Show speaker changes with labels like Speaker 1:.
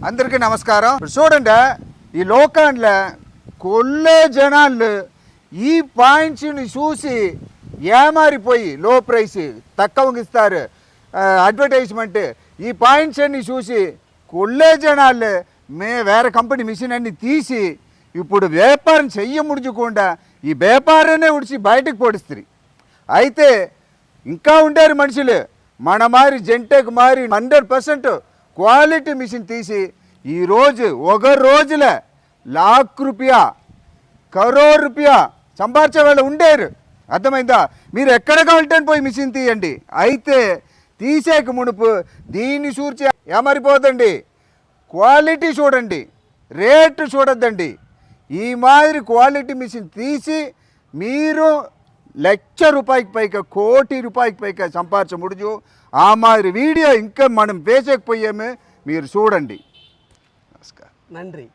Speaker 1: అందరికీ నమస్కారం. చూడండి, ఈ లోకంలో కొల్లే జనాలు ఈ పాయింట్స్ని చూసి ఏమారిపోయి లో ప్రైస్ తక్కువకి ఇస్తారు అడ్వర్టైజ్మెంట్, ఈ పాయింట్స్ అన్ని చూసి కొల్లే జనాలు వేరే కంపెనీ మిషన్ అన్ని తీసి ఇప్పుడు వ్యాపారం చెయ్యముడుచుకుండా ఈ వ్యాపారాన్ని ఉడిచి బయటకు పొడిస్తారు. అయితే ఇంకా ఉండారు మనుషులు మన మారి జెంటకు మారి 100% క్వాలిటీ మిషన్ తీసి ఈరోజు ఒక రోజులో ₹1,00,000 కరోడ్ రూపాయ సంపాదించే వాళ్ళు ఉండేరు. అర్థమైందా? మీరు ఎక్కడ కావాలంటే పోయి మిషన్ తీయండి. అయితే తీసేక మునుపు దీన్ని చూర్చి ఏమరిపోదండి, క్వాలిటీ చూడండి, రేటు చూడొద్దండి. ఈ మాదిరి క్వాలిటీ మిషన్ తీసి మీరు ₹1,00,000 పైగా ₹1,00,00,000 పైగా సంపాదించముడుచు. ఆ మాదిరి వీడియో ఇంకా మనం వేసేకపోయాము, మీరు చూడండి. నమస్కారం.
Speaker 2: நன்றி.